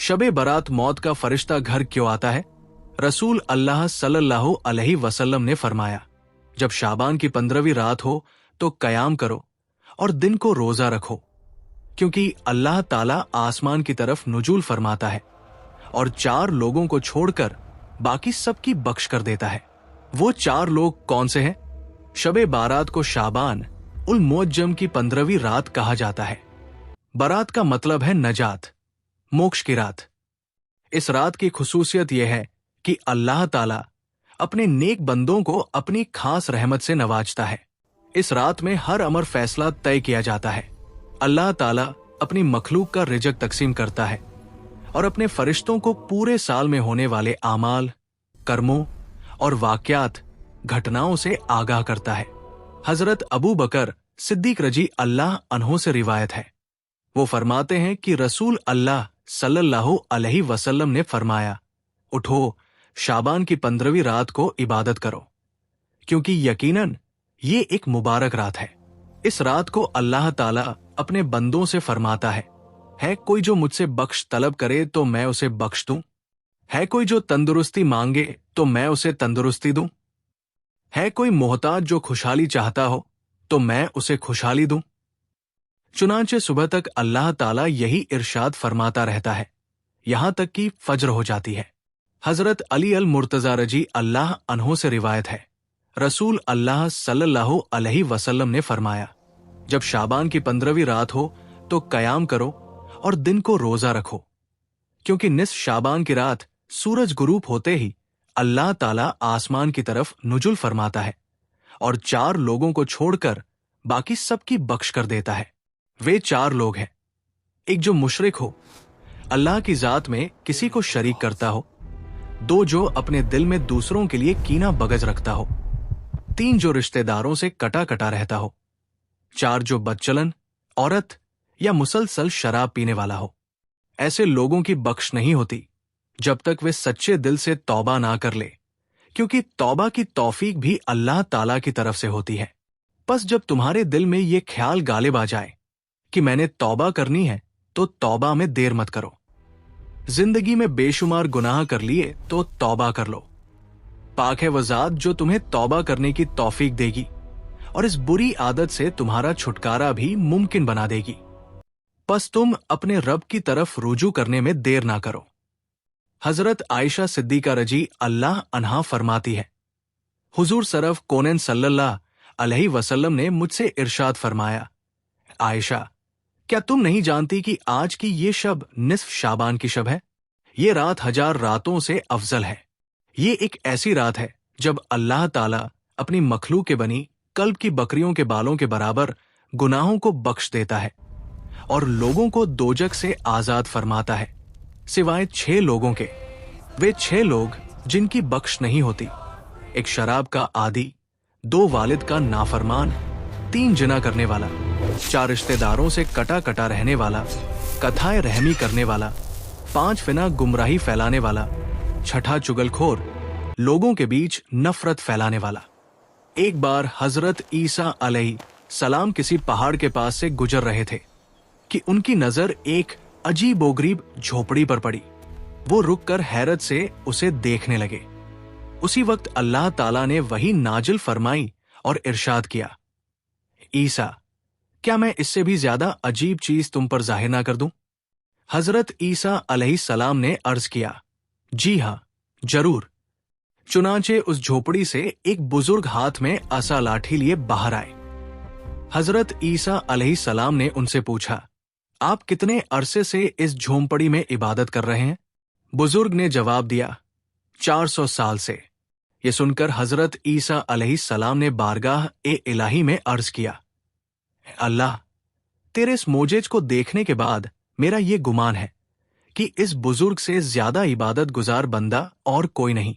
शबे बारात मौत का फरिश्ता घर क्यों आता है? रसूल अल्लाह सल्लल्लाहु अलैहि वसल्लम ने फरमाया, जब शाबान की 15वीं रात हो तो कयाम करो और दिन को रोजा रखो, क्योंकि अल्लाह ताला आसमान की तरफ नुजूल फरमाता है और 4 लोगों को छोड़कर बाकी सबकी बख्श कर देता है। वो 4 लोग कौन से हैं? शबे बारात को शाबान उल मुअज्जम की 15वीं रात कहा जाता है। बारात का मतलब है नजात, मोक्ष की रात। इस रात की खुसूसियत यह है कि अल्लाह ताला अपने नेक बंदों को अपनी खास रहमत से नवाजता है। इस रात में हर अमर फैसला तय किया जाता है। अल्लाह ताला अपनी मखलूक का रिज़्क तकसीम करता है और अपने फरिश्तों को पूरे साल में होने वाले आमाल, कर्मों और वाक़यात, घटनाओं से आगाह करता है। हजरत अबू बकर सिद्दीक रजी अल्लाह अन्हो से रिवायत है। वो फरमाते हैं कि रसूल अल्लाह सल्लल्लाहु अलैहि वसल्लम ने फरमाया, उठो, शाबान की 15वीं रात को इबादत करो, क्योंकि यकीनन ये एक मुबारक रात है। इस रात को अल्लाह ताला अपने बंदों से फरमाता है कोई जो मुझसे बख्श तलब करे तो मैं उसे बख्श दूं? है कोई जो तंदुरुस्ती मांगे तो मैं उसे तंदुरुस्ती दूं? है कोई मोहताज जो खुशहाली चाहता हो तो मैं उसे खुशहाली दूं? चुनांचे सुबह तक अल्लाह ताला यही इरशाद फरमाता रहता है, यहां तक कि फज्र हो जाती है। हजरत अली अल मुर्तजा रजी अल्लाह अन्हो से रिवायत है, रसूल अल्लाह सल्लल्लाहु अलैहि वसल्लम ने फरमाया, जब शाबान की 15वीं रात हो तो कयाम करो और दिन को रोजा रखो, क्योंकि निस्फ शाबान की रात सूरज गुरूब होते ही अल्लाह ताला आसमान की तरफ नुजुल फरमाता है और 4 लोगों को छोड़कर बाकी सबकी बख्श कर देता है। वे 4 लोग हैं, एक जो मुशरिक हो, अल्लाह की जात में किसी को शरीक करता हो, 2 जो अपने दिल में दूसरों के लिए कीना बगज रखता हो, 3 जो रिश्तेदारों से कटा कटा रहता हो, 4 जो बदचलन, औरत या मुसलसल शराब पीने वाला हो। ऐसे लोगों की बख्श नहीं होती जब तक वे सच्चे दिल से तौबा ना कर ले, क्योंकि तौबा की तौफीक भी अल्लाह ताला की तरफ से होती है। बस जब तुम्हारे दिल में ये ख्याल गालिब आ जाए कि मैंने तौबा करनी है तो तौबा में देर मत करो। जिंदगी में बेशुमार गुनाह कर लिए तो तौबा कर लो। पाक है वो ज़ात जो तुम्हें तौबा करने की तौफीक देगी और इस बुरी आदत से तुम्हारा छुटकारा भी मुमकिन बना देगी। बस तुम अपने रब की तरफ रुजू करने में देर ना करो। हजरत आयशा सिद्दीका रजी अल्लाह अन्हा फरमाती है, हुजूर सरफ कोनैन सल्लल्लाहु अलैहि वसल्लम ने मुझसे इरशाद फरमाया, आयशा, क्या तुम नहीं जानती कि आज की ये शब निस्फ शाबान की शब है? ये रात 1000 रातों से अफजल है। ये एक ऐसी रात है जब अल्लाह ताला अपनी मखलूक के बनी कल्ब की बकरियों के बालों के बराबर गुनाहों को बख्श देता है और लोगों को दोजक से आजाद फरमाता है, सिवाय 6 लोगों के। वे 6 लोग जिनकी बख्श नहीं होती, एक शराब का आदी, 2 वालिद का नाफरमान, 3 जिना करने वाला, 4 रिश्तेदारों से कटा कटा रहने वाला, कथाए रहमी करने वाला, 5 फिना गुमराही फैलाने वाला, 6ठा चुगलखोर, लोगों के बीच नफरत फैलाने वाला। एक बार हजरत ईसा अलैहि सलाम किसी पहाड़ के पास से गुजर रहे थे कि उनकी नजर एक अजीबोगरीब झोपड़ी पर पड़ी। वो रुककर हैरत से उसे देखने लगे। उसी वक्त अल्लाह ताला ने वही नाजिल फरमाई और इरशाद किया, ईसा, क्या मैं इससे भी ज्यादा अजीब चीज तुम पर जाहिर ना कर दूं? हजरत ईसा अलैहि सलाम ने अर्ज किया, जी हां, जरूर। चुनांचे उस झोपड़ी से एक बुजुर्ग हाथ में असा लाठी लिए बाहर आए। हजरत ईसा अलैहि सलाम ने उनसे पूछा, आप कितने अरसे से इस झोंपड़ी में इबादत कर रहे हैं? बुजुर्ग ने जवाब दिया, 400 साल से। ये सुनकर हजरत ईसा अलैहि सलाम ने बारगाह ए इलाही में अर्ज किया, अल्लाह, तेरे इस मोजेज को देखने के बाद मेरा ये गुमान है कि इस बुजुर्ग से ज्यादा इबादत गुजार बंदा और कोई नहीं।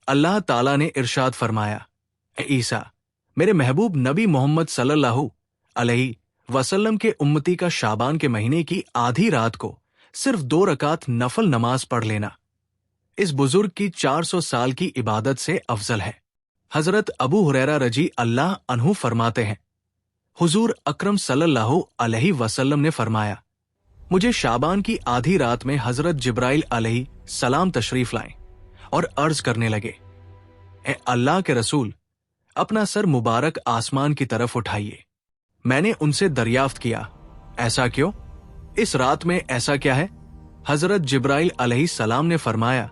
अल्लाह ताला ने इरशाद फरमाया, ईसा, मेरे महबूब नबी मोहम्मद सल्लल्लाहु अलैहि वसल्लम के उम्मती का शाबान के महीने की आधी रात को सिर्फ 2 रकात नफल नमाज पढ़ लेना इस बुजुर्ग की 400 साल की इबादत से अफजल है। हजरत अबू हुरैरा रजी अल्लाह अन्हु फरमाते हैं, हुजूर अकरम सल्लल्लाहु अलैहि वसल्लम ने फरमाया, मुझे शाबान की आधी रात में हजरत जिब्राइल अलैहि सलाम तशरीफ लाए और अर्ज करने लगे, ए अल्लाह के रसूल, अपना सर मुबारक आसमान की तरफ उठाइए। मैंने उनसे दरियाफ्त किया, ऐसा क्यों? इस रात में ऐसा क्या है? हजरत जिब्राइल अलैहि सलाम ने फरमाया,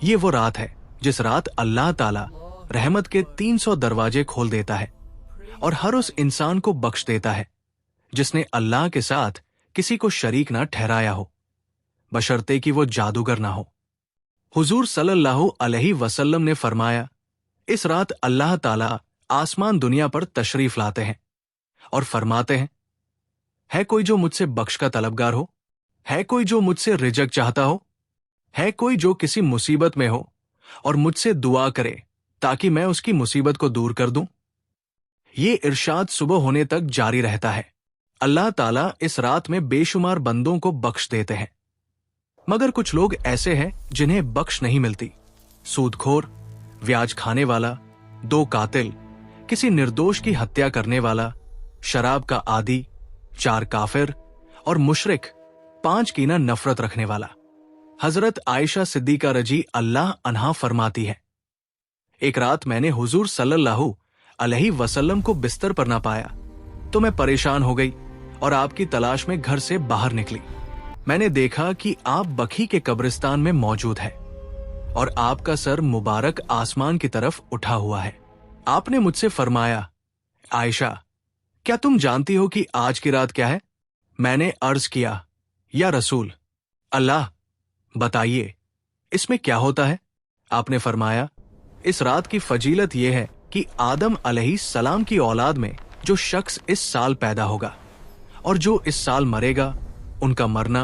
ये वो रात है जिस रात अल्लाह ताला रहमत के 300 दरवाजे खोल देता है और हर उस इंसान को बख्श देता है जिसने अल्लाह के साथ किसी को शरीक ना ठहराया हो, बशर्ते कि वो जादूगर ना हो। हुजूर सल्लल्लाहु अलैहि वसल्लम ने फरमाया, इस रात अल्लाह ताला आसमान दुनिया पर तशरीफ लाते हैं और फरमाते हैं, है कोई जो मुझसे बख्श का तलबगार हो? है कोई जो मुझसे रिजक चाहता हो? है कोई जो किसी मुसीबत में हो और मुझसे दुआ करे ताकि मैं उसकी मुसीबत को दूर कर दूं? ये इरशाद सुबह होने तक जारी रहता है। अल्लाह ताला इस रात में बेशुमार बंदों को बख्श देते हैं, मगर कुछ लोग ऐसे हैं जिन्हें बख्श नहीं मिलती। सूदखोर, ब्याज खाने वाला, 2 कातिल, किसी निर्दोष की हत्या करने वाला, शराब का आदी, 4 काफिर और मुशरिक, 5 की ना नफरत रखने वाला। हजरत आयशा सिद्दीका रजी अल्लाह अन्हा फरमाती है, एक रात मैंने हुजूर सल्लल्लाहु अलैहि वसल्लम को बिस्तर पर ना पाया तो मैं परेशान हो गई और आपकी तलाश में घर से बाहर निकली। मैंने देखा कि आप बखी के कब्रिस्तान में मौजूद है और आपका सर मुबारक आसमान की तरफ उठा हुआ है। आपने मुझसे फरमाया, आयशा, क्या तुम जानती हो कि आज की रात क्या है? मैंने अर्ज किया, या रसूल अल्लाह, बताइए इसमें क्या होता है? आपने फरमाया, इस रात की फजीलत यह है कि आदम अलैहि सलाम की औलाद में जो शख्स इस साल पैदा होगा और जो इस साल मरेगा, उनका मरना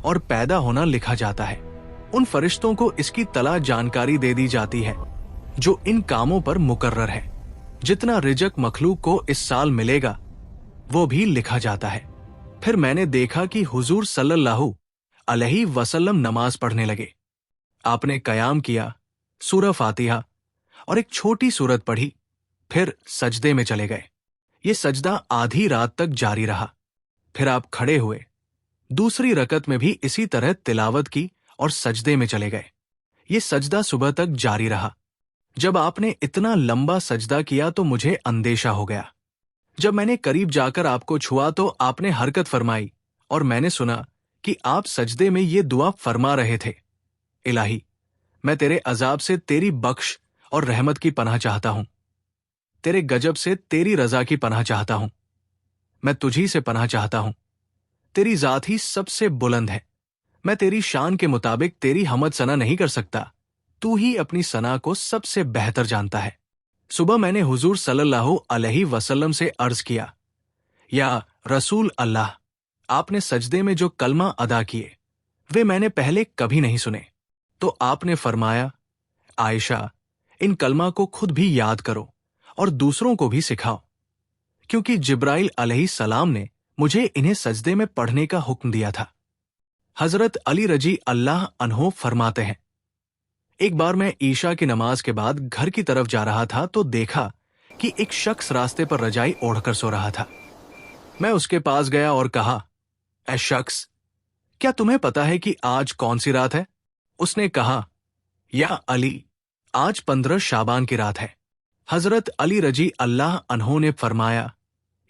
और पैदा होना लिखा जाता है। उन फरिश्तों को इसकी तला जानकारी दे दी जाती है जो इन कामों पर मुकर्रर है। जितना रिजक मखलूक को इस साल मिलेगा वो भी लिखा जाता है। फिर मैंने देखा कि हुजूर सल्लल्लाहु अलैहि वसल्लम नमाज पढ़ने लगे। आपने कयाम किया, सूरह फातिहा और एक छोटी सूरत पढ़ी, फिर सजदे में चले गए। ये सजदा आधी रात तक जारी रहा। फिर आप खड़े हुए, दूसरी रकत में भी इसी तरह तिलावत की और सजदे में चले गए। ये सजदा सुबह तक जारी रहा। जब आपने इतना लंबा सजदा किया तो मुझे अंदेशा हो गया। जब मैंने करीब जाकर आपको छुआ तो आपने हरकत फरमाई और मैंने सुना कि आप सजदे में ये दुआ फरमा रहे थे, इलाही, मैं तेरे अजाब से तेरी बख्श और रहमत की पनाह चाहता हूं, तेरे गजब से तेरी रजा की पनाह चाहता हूं, मैं तुझी से पनाह चाहता हूं, तेरी जात ही सबसे बुलंद है, मैं तेरी शान के मुताबिक तेरी हमद सना नहीं कर सकता, तू ही अपनी सना को सबसे बेहतर जानता है। सुबह मैंने हुजूर सल्लल्लाहु अलैहि वसल्लम से अर्ज किया, या रसूल अल्लाह, आपने सजदे में जो कलमा अदा किए वे मैंने पहले कभी नहीं सुने। तो आपने फरमाया, आयशा, इन कलमा को खुद भी याद करो और दूसरों को भी सिखाओ, क्योंकि जिब्राइल अलैहि सलाम ने मुझे इन्हें सजदे में पढ़ने का हुक्म दिया था। हजरत अली रजी अल्लाह अन्हो फरमाते हैं, एक बार मैं ईशा की नमाज के बाद घर की तरफ जा रहा था तो देखा कि एक शख्स रास्ते पर रजाई ओढ़कर सो रहा था। मैं उसके पास गया और कहा, ऐ शख्स, क्या तुम्हें पता है कि आज कौन सी रात है? उसने कहा, या अली, आज 15 शाबान की रात है। हजरत अली रजी अल्लाह अन्हो ने फरमाया,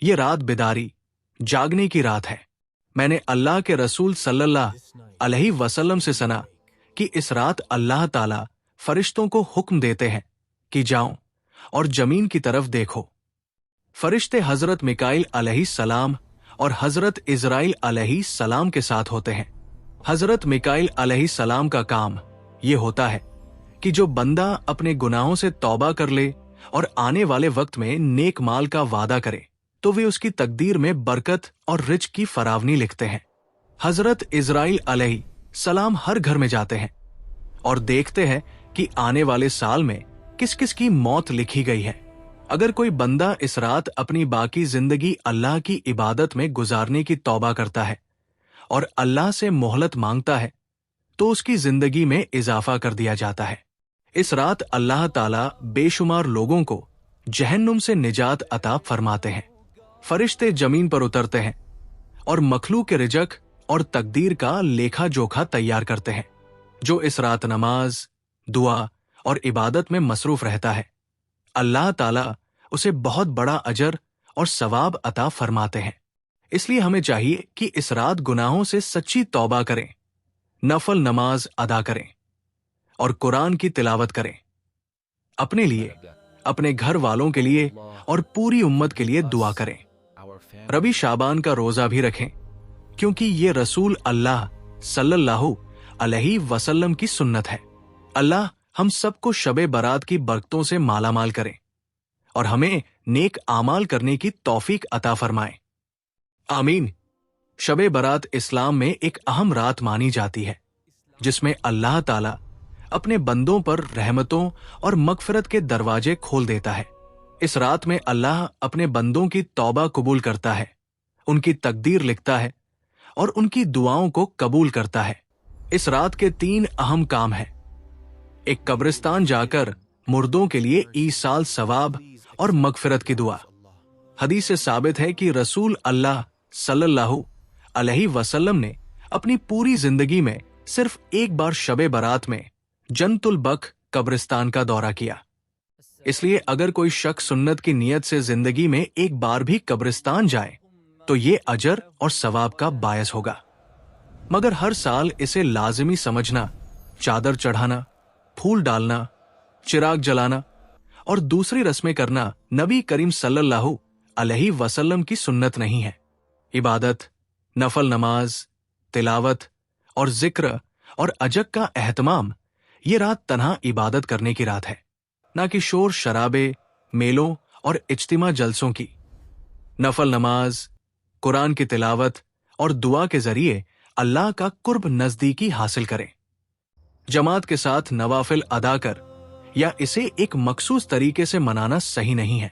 ये रात बिदारी, जागने की रात है। मैंने अल्लाह के रसूल सल्लल्लाहु अलैहि वसल्लम से सुना कि इस रात अल्लाह ताला फरिश्तों को हुक्म देते हैं कि जाओ और जमीन की तरफ देखो। फरिश्ते हजरत मिकाइल अलैहि सलाम और हजरत इजराइल अलैहि सलाम के साथ होते हैं। हजरत मिकाइल अलैहि सलाम का काम ये होता है कि जो बंदा अपने गुनाहों से तौबा कर ले और आने वाले वक्त में नेक माल का वादा करे तो वे उसकी तकदीर में बरकत और रिज्क की फरावनी लिखते हैं। हजरत इजराइल अलैहि सलाम हर घर में जाते हैं और देखते हैं कि आने वाले साल में किस किस की मौत लिखी गई है। अगर कोई बंदा इस रात अपनी बाकी जिंदगी अल्लाह की इबादत में गुजारने की तौबा करता है और अल्लाह से मोहलत मांगता है तो उसकी जिंदगी में इजाफा कर दिया जाता है। इस रात अल्लाह ताला बेशुमार लोगों को जहन्नुम से निजात अता फरमाते हैं। फरिश्ते जमीन पर उतरते हैं और मखलूक के रिजक اور تقدیر کا لیکھا جوکھا تیار کرتے ہیں۔ جو اس رات نماز، دعا اور عبادت میں مصروف رہتا ہے، اللہ تعالیٰ اسے بہت بڑا اجر اور ثواب عطا فرماتے ہیں۔ اس لیے ہمیں چاہیے کہ اس رات گناہوں سے سچی توبہ کریں، نفل نماز ادا کریں اور قرآن کی تلاوت کریں۔ اپنے لیے، اپنے گھر والوں کے لیے اور پوری امت کے لیے دعا کریں۔ ربی شعبان کا روزہ بھی رکھیں، کیونکہ یہ رسول اللہ صلی اللہ علیہ وسلم کی سنت ہے۔ اللہ ہم سب کو شب برات کی برکتوں سے مالا مال کریں اور ہمیں نیک اعمال کرنے کی توفیق عطا فرمائے۔ آمین۔ شب برات اسلام میں ایک اہم رات مانی جاتی ہے، جس میں اللہ تعالیٰ اپنے بندوں پر رحمتوں اور مغفرت کے دروازے کھول دیتا ہے۔ اس رات میں اللہ اپنے بندوں کی توبہ قبول کرتا ہے، ان کی تقدیر لکھتا ہے اور ان کی دعاؤں کو قبول کرتا ہے۔ اس رات کے 3 اہم کام ہیں۔ ایک، قبرستان جا کر مردوں کے لیے ایصال ثواب اور مغفرت کی دعا۔ حدیث سے ثابت ہے کہ رسول اللہ صلی اللہ علیہ وسلم نے اپنی پوری زندگی میں صرف ایک بار شب برات میں جنت البق قبرستان کا دورہ کیا۔ اس لیے اگر کوئی شخص سنت کی نیت سے زندگی میں ایک بار بھی قبرستان جائے تو یہ اجر اور ثواب کا باعث ہوگا۔ مگر ہر سال اسے لازمی سمجھنا، چادر چڑھانا، پھول ڈالنا، چراغ جلانا اور دوسری رسمیں کرنا نبی کریم صلی اللہ علیہ وسلم کی سنت نہیں ہے۔ عبادت، نفل نماز، تلاوت اور ذکر اور اجق کا اہتمام، یہ رات تنہا عبادت کرنے کی رات ہے، نہ کہ شور شرابے، میلوں اور اجتماع جلسوں کی۔ نفل نماز، قرآن کی تلاوت اور دعا کے ذریعے اللہ کا قرب نزدیکی حاصل کریں۔ جماعت کے ساتھ نوافل ادا کر یا اسے ایک مخصوص طریقے سے منانا صحیح نہیں ہے۔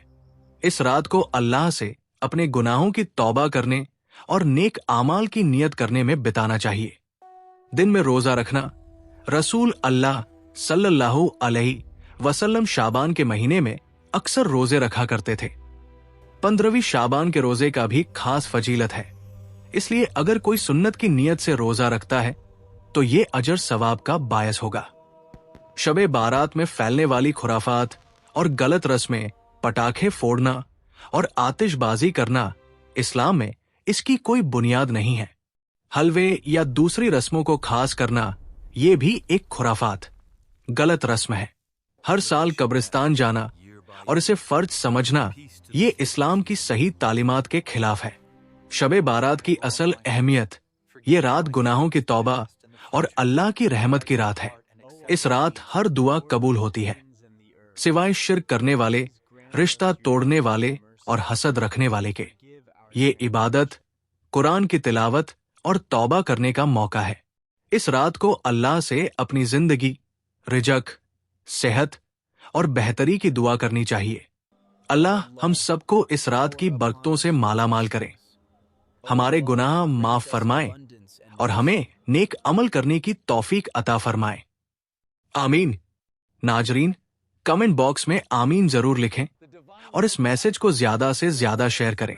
اس رات کو اللہ سے اپنے گناہوں کی توبہ کرنے اور نیک اعمال کی نیت کرنے میں بتانا چاہیے۔ دن میں روزہ رکھنا، رسول اللہ صلی اللہ علیہ وسلم شعبان کے مہینے میں اکثر روزے رکھا کرتے تھے۔ 15ویں شعبان کے روزے کا بھی خاص فضیلت ہے، اس لیے اگر کوئی سنت کی نیت سے روزہ رکھتا ہے تو یہ اجر ثواب کا باعث ہوگا۔ شب بارات میں پھیلنے والی خرافات اور غلط رسمیں، پٹاخے پھوڑنا اور آتش بازی کرنا، اسلام میں اس کی کوئی بنیاد نہیں ہے۔ حلوے یا دوسری رسموں کو خاص کرنا، یہ بھی ایک خرافات، غلط رسم ہے۔ ہر سال قبرستان جانا اور اسے فرض سمجھنا، یہ اسلام کی صحیح تعلیمات کے خلاف ہے۔ شب بارات کی اصل اہمیت، یہ رات گناہوں کی توبہ اور اللہ کی رحمت کی رات ہے۔ اس رات ہر دعا قبول ہوتی ہے، سوائے شرک کرنے والے، رشتہ توڑنے والے اور حسد رکھنے والے کے۔ یہ عبادت، قرآن کی تلاوت اور توبہ کرنے کا موقع ہے۔ اس رات کو اللہ سے اپنی زندگی، رزق، صحت اور بہتری کی دعا کرنی چاہیے۔ اللہ ہم سب کو اس رات کی برکتوں سے مالا مال کرے، ہمارے گناہ معاف فرمائے اور ہمیں نیک عمل کرنے کی توفیق عطا فرمائے۔ آمین۔ ناظرین، کمنٹ باکس میں آمین ضرور لکھیں اور اس میسج کو زیادہ سے زیادہ شیئر کریں۔